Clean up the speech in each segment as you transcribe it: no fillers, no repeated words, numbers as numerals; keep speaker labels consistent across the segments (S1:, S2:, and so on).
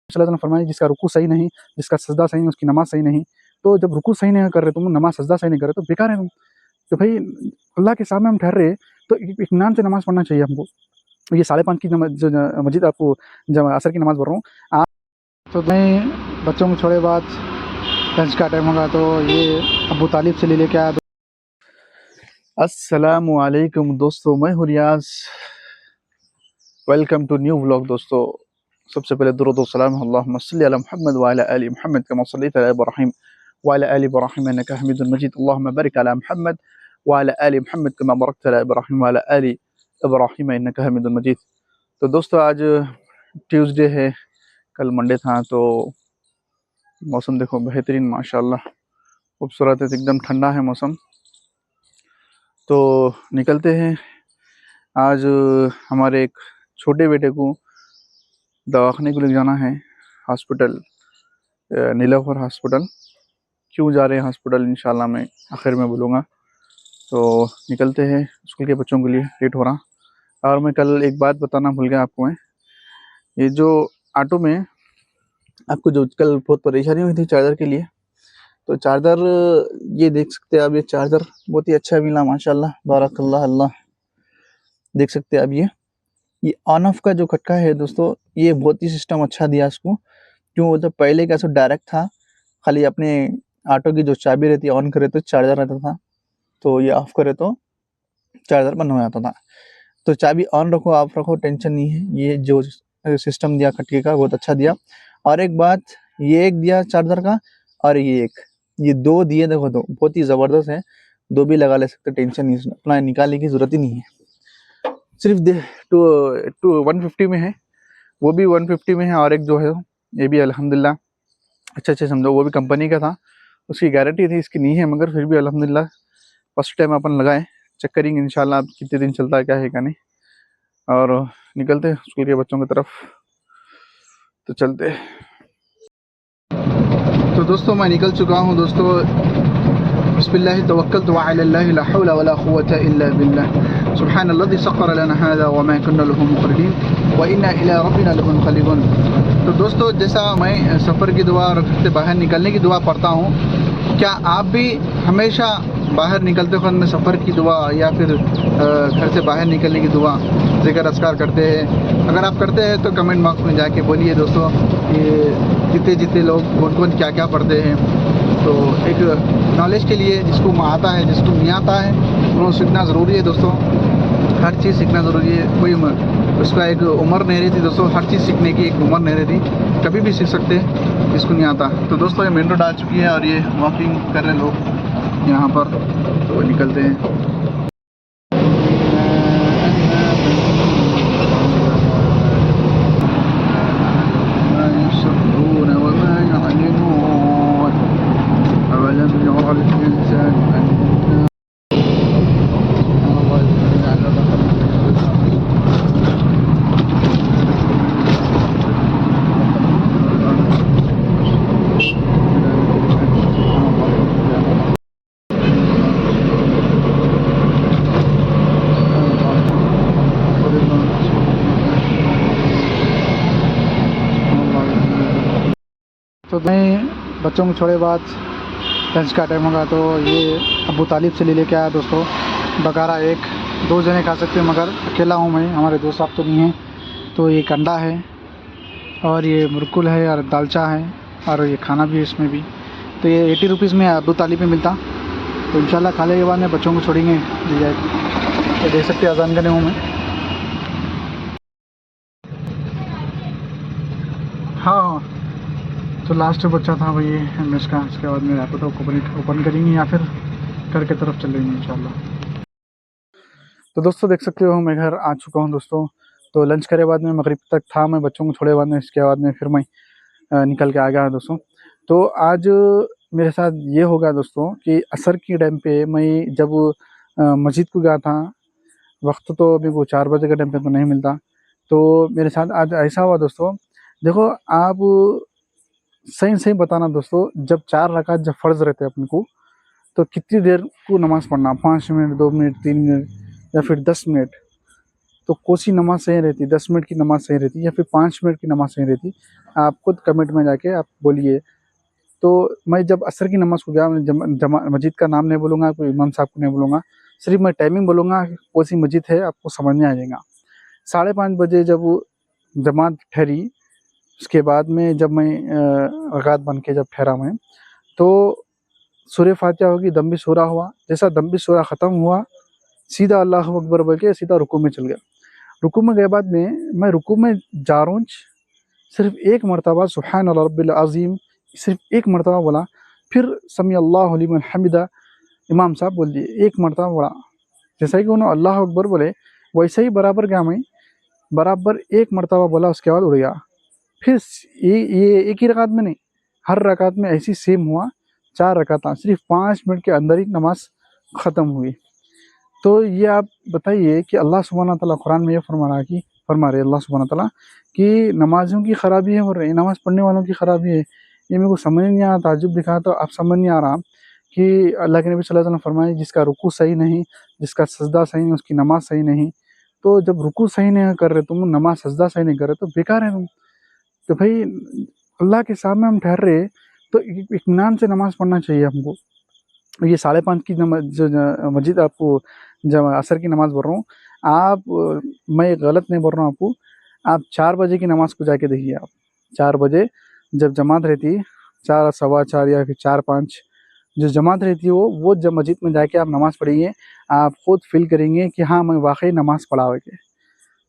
S1: सल्लल्लाहु अलैहि वसल्लम फरमाया जिसका रुकू सही नहीं, जिसका सजदा सही नहीं, उसकी नमाज सही नहीं। तो जब रुकू सही नहीं कर रहे तुम, नमाज सजदा सही नहीं कर रहे, तो बेकार है तुम। तो भाई अल्लाह के सामने हम ठहर रहे हैं, तो इत्मीनान से नमाज पढ़ना चाहिए हमको। ये 5:30 की जो मस्जिद आपको जब असर की नमाज पढ़ रहा हूँ आप, तो मैं बच्चों को छोड़े बाद लंच का टाइम होगा, तो ये अबू तालिब से ले लेके आया। अस्सलामु अलैकुम दोस्तों, मैं हूँ रियाज। वेलकम टू न्यू व्लॉग दोस्तों। सबसे पहले दुरूद व सलाम अल्लाहुम्मा सल्लि अला मुहम्मद व अला आलि मुहम्मद कमा सल्लैता अला इब्राहीम व अला आलि इब्राहीम इन्नका हमीदुम मजीद। अल्लाहुम्मा बारिक अला मुहम्मद व अला आलि मुहम्मद कमा बारकता अला इब्राहीम व अला आलि इब्राहीम इन्नका हमीदुम मजीद। तो दोस्तों आज ट्यूसडे है, कल मंडे था। तो मौसम देखो बेहतरीन माशाल्लाह खूबसूरत है, एकदम ठंडा है मौसम। तो निकलते हैं। आज हमारे एक छोटे बेटे को दवाखाने को ले जाना है, हॉस्पिटल, नीलांबर हॉस्पिटल। क्यों जा रहे हैं हॉस्पिटल इंशाल्लाह मैं आखिर में बोलूँगा। तो निकलते हैं, स्कूल के बच्चों के लिए लेट हो रहा। और मैं कल एक बात बताना भूल गया आपको। मैं ये जो ऑटो में आपको जो कल बहुत परेशानी हुई थी चार्जर के लिए, तो चार्जर ये देख सकते हैं आप, ये चार्जर बहुत ही अच्छा मिला माशाल्लाह बारकल्लाह अल्लाह। देख सकते हैं आप, ये ऑन ऑफ का जो खटका है दोस्तों, ये बहुत ही सिस्टम अच्छा दिया इसको। क्यों बोलते पहले क्या सो डायरेक्ट था, खाली अपने ऑटो की जो चाबी रहती है ऑन करे तो चार्जर रहता था, तो ये ऑफ करे तो चार्जर बंद हो जाता था। तो चाबी ऑन रखो ऑफ रखो टेंशन नहीं है। ये जो सिस्टम दिया खटके का बहुत अच्छा दिया। और एक बात, ये एक दिया चार्जर का, और ये दो दिए देखो, तो बहुत ही ज़बरदस्त है। दो भी लगा ले सकते, टेंशन नहीं, अपना निकालने की ज़रूरत ही नहीं है। सिर्फ टू टू 150 में है, वो भी 150 में है। और एक जो है ये भी अल्हम्दुलिल्लाह अच्छे समझो, वो भी कंपनी का था, उसकी गारंटी थी, इसकी नहीं है, मगर फिर भी अल्हम्दुलिल्लाह फर्स्ट टाइम अपन लगाए। चेक करेंगे इंशाल्लाह अब कितने दिन चलता है, क्या है क्या नहीं। और निकलते हैं स्कूल के बच्चों की तरफ, तो चलते। तो दोस्तों मैं निकल चुका हूँ दोस्तों। बिस्मिल्लाह तवक्कलतु अलल्लाह ला हौला वला कुव्वता इल्ला बिल्लाह सुब्हानल्लज़ी सख्खर लना हाज़ा व मा कुन्ना लहू मुक़रिनीन व इन्ना इला रब्बिना लमुनक़लिबून। तो दोस्तों जैसा मैं सफ़र की दुआ और घर से बाहर निकलने की दुआ पढ़ता हूँ, क्या आप भी हमेशा बाहर निकलते वक्त में सफ़र की दुआ या फिर घर से बाहर निकलने की दुआ ज़िक्र अस्कार करते हैं? अगर आप करते हैं तो कमेंट बॉक्स में जाके बोलिए दोस्तों कि जितने जितने लोग कौन कौन क्या क्या पढ़ते हैं। तो एक नॉलेज के लिए, जिसको आता है जिसको नहीं आता है उन्होंने सीखना ज़रूरी है दोस्तों। हर चीज़ सीखना ज़रूरी है। कोई उसका एक उम्र नहीं रहती दोस्तों, हर चीज़ सीखने की एक उम्र नहीं रहती, कभी भी सीख सकते हैं जिसको नहीं आता। तो दोस्तों ये मेन रोड आ चुकी है और ये वॉकिंग कर रहे हैं लोग यहाँ पर, तो निकलते हैं। तो मैं बच्चों को छोड़े बाद लंच का टाइम होगा, तो ये अबू तालिब से ले लेके आया दोस्तों बकारा। एक दो जने खा सकते हैं, मगर अकेला हूँ मैं, हमारे दोस्त साहब तो नहीं हैं। तो ये अंडा है और ये मुरकुल है और दालचा है और ये खाना भी है इसमें भी। तो ये 80 रुपीज़ में अबू तालिब में मिलता। तो इंशाल्लाह खाने के बाद में बच्चों को छोड़ेंगे, दी जाएगी। तो देख सकते हैं अजान करने हूँ मैं। हाँ, तो लास्ट बच्चा था वही एमएस का। इसके बाद में रैपिड ओपन करेंगे या फिर घर की तरफ चलेंगे इंशाल्लाह। तो दोस्तों देख सकते हो मैं घर आ चुका हूँ दोस्तों। तो लंच करे बाद में मगरिब तक था मैं बच्चों को छोड़े बाद में, इसके बाद में फिर मैं निकल के आ गया दोस्तों। तो आज मेरे साथ ये होगा दोस्तों कि असर के टाइम पे मैं जब मस्जिद को गया था, वक्त तो मेरे को 4 बजे के टाइम पे तो नहीं मिलता। तो मेरे साथ आज ऐसा हुआ दोस्तों, देखो आप सही सही बताना दोस्तों, जब 4 रकात जब फ़र्ज़ रहते हैं अपने को, तो कितनी देर को नमाज़ पढ़ना, 5 मिनट, 2 मिनट, 3 मिनट या फिर 10 मिनट? तो कौन सी नमाज सही रहती है, 10 मिनट की नमाज सही रहती है या फिर 5 मिनट की नमाज सही रहती? आप खुद कमेंट में जाके आप बोलिए। तो मैं जब असर की नमाज़ को गया, मैं जमा मस्जिद का नाम नहीं बोलूँगा, कोई इमाम साहब को नहीं बोलूँगा, सिर्फ मैं टाइमिंग बोलूँगा, कौन सी मस्जिद है आपको समझ में आ जाएगा। 5:30 बजे जब वो जमात ठहरी, उसके बाद में जब मैं रकात बन के जब ठहरा मैं, तो सूरह फातिहा होगी, दम सूरा हुआ। जैसा दम सूरा ख़त्म हुआ, सीधा अल्लाह अकबर बोल के सीधा रुकू में चल गया। रुकू में गए बाद में मैं रुकू में जा रहा हूँ, सिर्फ एक मरतबा सुब्हान रब्बिल अज़ीम सिर्फ एक मरतबा बोला, फिर समी अल्लाहु लिमन हमिदा इमाम साहब बोल दिए, एक मरतबा बोला। जैसा कि उन्होंने अल्लाह अकबर बोले, वैसे ही बराबर गया मैं, बराबर एक मरतबा बोला, उसके बाद उड़ गया। फिर ये एक ही रकात में नहीं, हर रकात में ऐसी सेम हुआ, 4 रकात, सिर्फ 5 मिनट के अंदर ही नमाज ख़त्म हुई। तो ये आप बताइए कि अल्लाह सुब्हाना तआला कुरान में ये फरमा रहे अल्लाह सुब्हाना तआला कि नमाज़ों की ख़राबी है और नमाज़ पढ़ने वालों की ख़राबी है। ये मेरे को समझ नहीं आया, ताज्जुब दिखा, तो अब समझ नहीं आ रहा कि अल्लाह के नबी सल्लल्लाहु अलैहि वसल्लम फरमाए, जिसका रुकू सही नहीं, जिसका सजदा सही नहीं, उसकी नमाज सही नहीं। तो जब रुकू सही नहीं कर रहे तुम, नमाज सजदा सही नहीं कर रहे, तो बेकार है तुम। तो भाई अल्लाह के सामने हम ठहर रहे, तो इत्मीनान से नमाज़ पढ़ना चाहिए हमको। ये 5:30 की जो मस्जिद आपको जब असर की नमाज़ बोल रहा हूँ, आप मैं गलत नहीं बोल रहा हूँ आपको, आप 4 बजे की नमाज़ को जाके देखिए आप। 4 बजे जब जमात रहती है, 4 सवा 4 या फिर 4-5 जो जमात रहती है, वो जब मस्जिद में जाके आप नमाज़ पढ़िए, आप खुद फ़ील करेंगे कि हाँ, मैं वाक़ई नमाज़ पढ़ा हुआ है।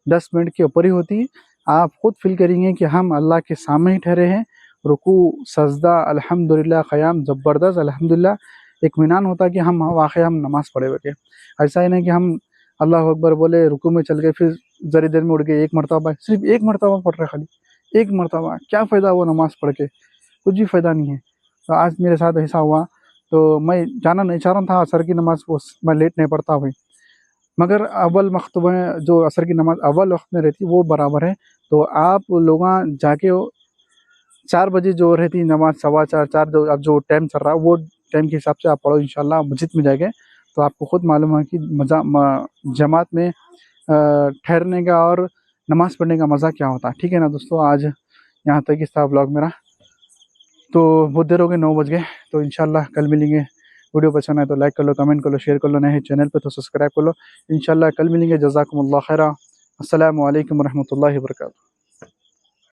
S1: 10 मिनट के ऊपर ही होती है, आप खुद फ़ील करेंगे कि हम अल्लाह के सामने ही ठहरे हैं। रुकू, सजदा, अल्हम्दुलिल्लाह, क़याम ज़बरदस्त, अल्हम्दुलिल्लाह, इत्मीनान होता है कि हम वाक़ई हम नमाज़ पढ़े हुए थे। ऐसा ही नहीं कि हम अल्लाहू अकबर बोले, रुकू में चल गए, फिर ज़री देर में उठ गए, एक मरतबा, सिर्फ एक मरतबा पढ़ रहे खाली, एक मरतबा, क्या फ़ायदा वो नमाज़ पढ़ के? कुछ भी फ़ायदा नहीं है। तो आज मेरे साथ ऐसा हुआ, तो मैं जाना नहीं चाह रहा था असर की नमाज़ को, मैं लेट नहीं पढ़ता भाई, मगर अव्वल वक़्त में जो असर की नमाज़ अव्वल वक़्त में रहती है, वो बराबर है। तो आप लोगां जाके 4 बजे जो रहती है नमाज़, सवा 4, 4 जो अब जो टाइम चल रहा है, वो टाइम के हिसाब से आप पढ़ो इंशाअल्लाह मस्जिद में जाके, तो आपको खुद मालूम है कि जमात में ठहरने का और नमाज़ पढ़ने का मज़ा क्या होता है। ठीक है ना दोस्तों, आज यहाँ तक ही था व्लॉग मेरा। तो बहुत देर हो गई, 9 बज गए, तो इंशाअल्लाह कल मिलेंगे। वीडियो पसंद आए तो लाइक कर लो, कमेंट कर लो, शेयर कर लो, नए हैं चैनल पे तो सब्सक्राइब कर लो। इंशाअल्लाह कल मिलेंगे। जज़ाकुमुल्लाह खैरा। अस्सलामु अलैकुम व रहमतुल्लाहि व बरकातुहू।